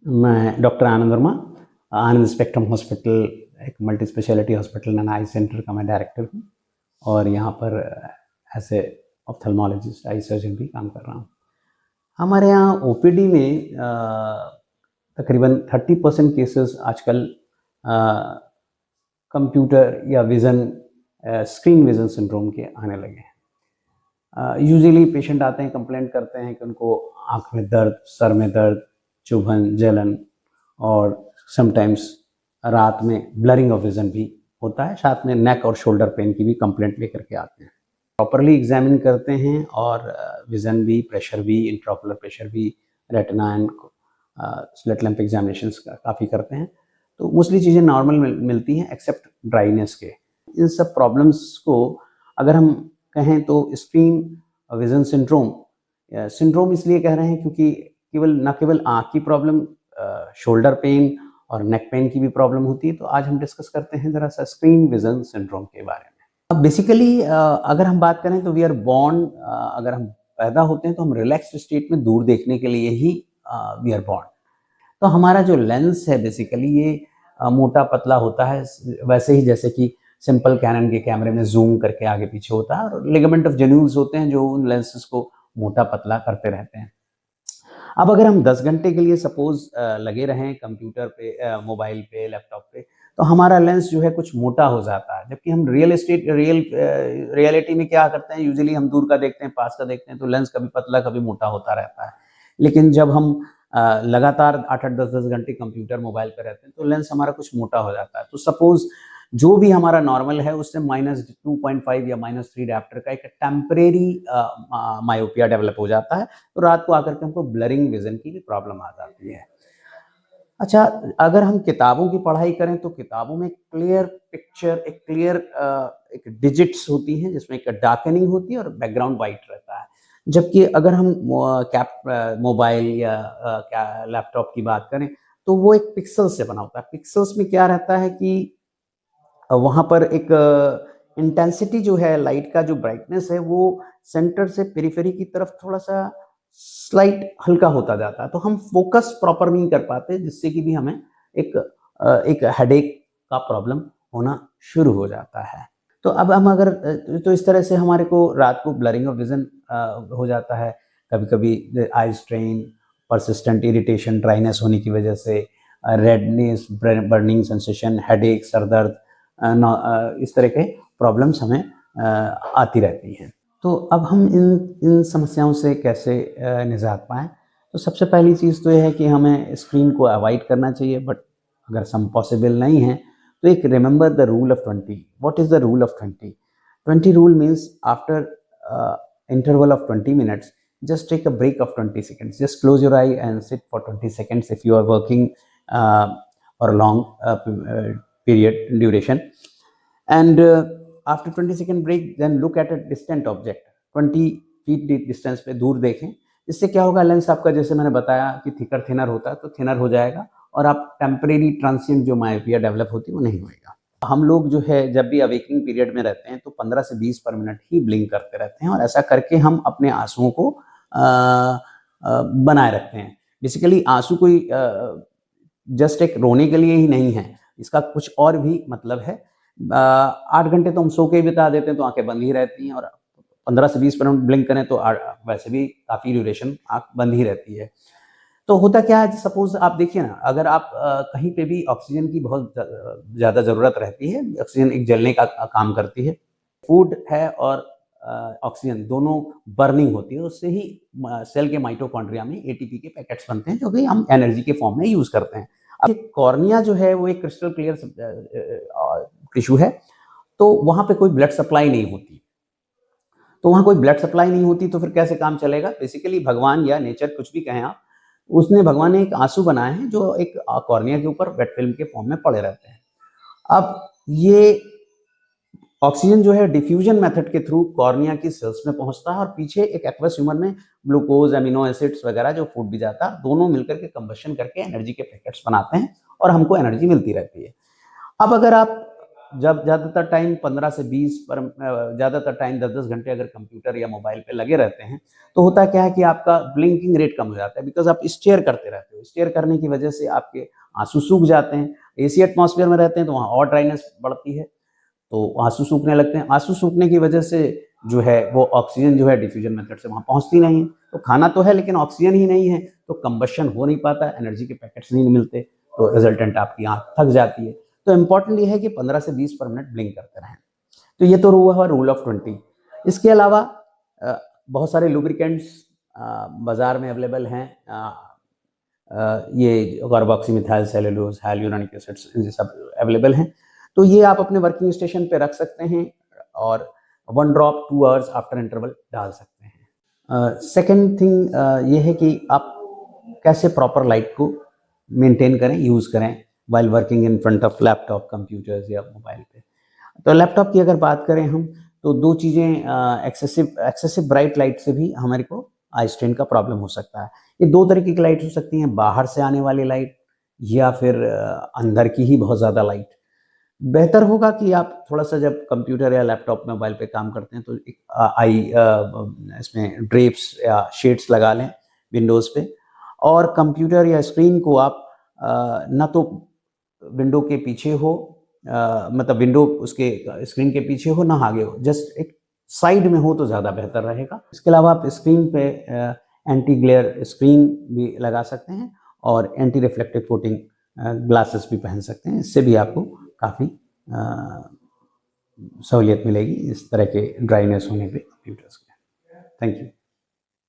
मैं doctor Anand Verma, Anand spectrum hospital, एक multi speciality hospital and eye centre का मैं डायरेक्टर हूँ और यहाँ पर as a ophthalmologist, eye surgeon भी काम कर रहा हूँ। हमारे यहाँ ओपीडी में तकरीबन 30% केसेस आजकल कंप्यूटर या विज़न स्क्रीन विज़न सिंड्रोम के आने लगे हैं। यूजुअली पेशेंट आते हैं, कंप्लेंट करते हैं कि उनको आँख में दर्द, सर में दर्द, चुभन, जलन और समटाइम्स रात में ब्लरिंग ऑफ विज़न भी होता है। साथ में नेक और शोल्डर पेन की भी कंप्लेंट लेकर के आते हैं। प्रॉपरली एग्जामिन करते हैं और विज़न भी, प्रेशर भी, इंट्राओकुलर प्रेशर भी, retina and slit lamp examinations काफ़ी करते हैं। तो मोस्टली चीज़ें नॉर्मल मिलती हैं एक्सेप्ट ड्राइनेस के। इन सब प्रॉब्लम्स को अगर हम कहें तो स्क्रीन विज़न सिंड्रोम इसलिए कह रहे हैं क्योंकि न केवल आँख की प्रॉब्लम, शोल्डर पेन और नेक पेन की भी प्रॉब्लम होती है। तो आज हम डिस्कस करते हैं ज़रा सा स्क्रीन विज़न सिंड्रोम के बारे में। अब बेसिकली अगर हम बात करें तो वी आर बॉर्न, अगर हम पैदा होते हैं तो हम रिलैक्स्ड स्टेट में दूर देखने के लिए ही वी आर बॉर्न। तो हमारा जो लेंस है बेसिकली ये मोटा पतला होता है, वैसे ही जैसे कि सिंपल कैनन के कैमरे में जूम करके आगे पीछे होता है, और लिगामेंट ऑफ जेन्यूल्स होते हैं जो उन लेंसेज को मोटा पतला करते रहते हैं। अब अगर हम 10 घंटे के लिए सपोज लगे रहें कंप्यूटर पे, मोबाइल पे, लैपटॉप पे, तो हमारा लेंस जो है कुछ मोटा हो जाता है। जबकि हम रियलिटी में क्या करते हैं, यूजुअली हम दूर का देखते हैं, पास का देखते हैं, तो लेंस कभी पतला कभी मोटा होता रहता है। लेकिन जब हम लगातार 8-8, 10-10 घंटे कंप्यूटर, मोबाइल पे रहते हैं तो लेंस हमारा कुछ मोटा हो जाता है। तो सपोज जो भी हमारा नॉर्मल है उससे -2.5 या -3 डायप्टर का एक टेम्परेरी मायोपिया डेवलप हो जाता है। तो रात को आकर के हमको ब्लरिंग विजन की भी प्रॉब्लम आ जाती है। अच्छा, अगर हम किताबों की पढ़ाई करें तो किताबों में क्लियर पिक्चर, एक डिजिट्स होती हैं जिसमें एक डार्कनिंग होती है और बैकग्राउंड वाइट रहता है। जबकि अगर हम मोबाइल या लैपटॉप की बात करें तो वो एक पिक्सल से बना होता है। पिक्सल्स में क्या रहता है कि वहाँ पर एक इंटेंसिटी जो है लाइट का, जो ब्राइटनेस है वो सेंटर से पेरिफेरी की तरफ थोड़ा सा स्लाइट हल्का होता जाता है। तो हम फोकस प्रॉपर नहीं कर पाते, जिससे कि भी हमें एक हेडेक का प्रॉब्लम होना शुरू हो जाता है। तो अब हम अगर तो इस तरह से हमारे को रात को ब्लरिंग ऑफ विजन हो जाता है। कभी-कभी eye strain, persistent irritation, dryness होने की वजह से, redness, burning sensation, headache, sir दर्द, इस तरह के प्रॉब्लम्स हमें आती रहती हैं। तो अब हम इन समस्याओं से कैसे निजात पाएँ? तो सबसे पहली चीज़ तो ये है कि हमें स्क्रीन को अवॉइड करना चाहिए, बट अगर सम पॉसिबल नहीं है तो एक remember the rule of 20। What is the rule of 20? 20 rule means after interval of 20 minutes, just take a break of 20 seconds. Just close your eye and sit for 20 seconds if you are working for a long period duration. And after 20-second break, then look at a distant object 20 feet distance पे दूर देखें। इससे क्या होगा, lens आपका जैसे मैंने बताया कि थिकर थिनर होता है, तो थिनर हो जाएगा और आप टेम्परेरी ट्रांसिएंट जो मायोपिया डेवलप होती है वो नहीं होएगा। हम लोग जो है जब भी अवेकिंग पीरियड में रहते हैं तो 15 से 20 पर मिनट ही ब्लिंक करते रहते हैं, और ऐसा करके हम अपने आंसुओं को बनाए रखते हैं। बेसिकली आंसू कोई जस्ट एक रोने के लिए ही नहीं है, इसका कुछ और भी मतलब है। 8 घंटे तो हम सो के बिता देते हैं तो आंखें बंद ही रहती हैं, और 15 से 20 मिनट ब्लिंक करें तो वैसे भी काफ़ी ड्यूरेशन आंख बंद ही रहती है। तो होता क्या है, सपोज आप देखिए ना, अगर आप कहीं पे भी ऑक्सीजन की बहुत ज़्यादा ज़रूरत रहती है, ऑक्सीजन एक जलने का काम करती है। फूड है और ऑक्सीजन दोनों बर्निंग होती है, उससे ही सेल के माइटोकॉन्ड्रिया में एटीपी के पैकेट्स बनते हैं जो कि हम एनर्जी के फॉर्म में यूज़ करते हैं। अब कॉर्निया जो है वो एक क्रिस्टल क्लियर टिश्यू है, तो वहाँ पे कोई ब्लड सप्लाई नहीं होती। तो वहाँ कोई ब्लड सप्लाई नहीं होती तो फिर कैसे काम चलेगा? बेसिकली भगवान या नेचर, कुछ भी कहें आप, भगवान ने एक आंसू बनाए हैं जो एक कॉर्निया के ऊपर वेट फिल्म के फॉर्म में पड़े रहते हैं। अब ये ऑक्सीजन जो है डिफ्यूजन मेथड के थ्रू कॉर्निया की सेल्स में पहुंचता है, और पीछे एक एक्वस ह्यूमर में ग्लूकोज, अमीनो एसिड्स वगैरह जो फूड भी जाता है, दोनों मिलकर के कंबशन करके एनर्जी के पैकेट्स बनाते हैं और हमको एनर्जी मिलती रहती है। अब अगर आप जब ज़्यादातर टाइम 15 से 20 पर ज़्यादातर टाइम 10-10 घंटे अगर कंप्यूटर या मोबाइल पे लगे रहते हैं, तो होता क्या है कि आपका ब्लिंकिंग रेट कम हो जाता है, बिकॉज़ आप स्टेयर करते रहते हो। स्टेयर करने की वजह से आपके आँसू सूख जाते हैं। एसी एटमॉस्फेयर में रहते हैं तो वहाँ और ड्राइनेस बढ़ती है, तो आँसू सूखने लगते हैं। आँसू सूखने की वजह से जो है वो ऑक्सीजन जो है डिफ्यूजन मेथड से वहाँ पहुँचती नहीं है। तो खाना तो है लेकिन ऑक्सीजन ही नहीं है, तो कंबशन हो नहीं पाता, एनर्जी के पैकेट्स नहीं मिलते, तो रिजल्टेंट आपकी आँख थक जाती है। तो इम्पोर्टेंट ये है कि 15 से 20 पर मिनट ब्लिंक करते रहें। तो ये तो हुआ रूल ऑफ 20। इसके अलावा बहुत सारे लुब्रिकेंट्स बाज़ार में अवेलेबल हैं। ये कार्बोक्सीमिथाइल सेलुलोज, हाइलुरोनिक एसिड्स, ये सब अवेलेबल हैं। तो ये आप अपने वर्किंग स्टेशन पे रख सकते हैं और 1 ड्रॉप 2 आवर्स आफ्टर इंटरवल डाल सकते हैं। सेकंड थिंग ये है कि आप कैसे प्रॉपर लाइट को मेंटेन करें, यूज़ करें while working in front of laptop, computers या मोबाइल पे। तो लैपटॉप की अगर बात करें हम, तो 2 चीज़ें, एक्सेसिव ब्राइट लाइट से भी हमारे को आई स्ट्रेन का प्रॉब्लम हो सकता है। ये 2 तरीके की लाइट हो सकती हैं, बाहर से आने वाली लाइट या फिर अंदर की ही बहुत ज़्यादा लाइट। बेहतर होगा कि आप थोड़ा-सा जब कंप्यूटर या लैपटॉप, मोबाइल पे काम करते हैं तो एक इसमें ड्रेप्स या शेड्स लगा लें विंडोज़ पे, और कंप्यूटर या स्क्रीन को आप ना तो विंडो के पीछे हो, मतलब विंडो उसके स्क्रीन के पीछे हो ना आगे हो, जस्ट एक साइड में हो तो ज़्यादा बेहतर रहेगा। इसके अलावा आप स्क्रीन पे एंटी ग्लेयर स्क्रीन भी लगा सकते हैं और एंटी रिफ्लेक्टिव कोटिंग ग्लासेस भी पहन सकते हैं। इससे भी आपको काफ़ी सहूलियत मिलेगी इस तरह के ड्राइनेस होने पे कंप्यूटर्स के। Thank you.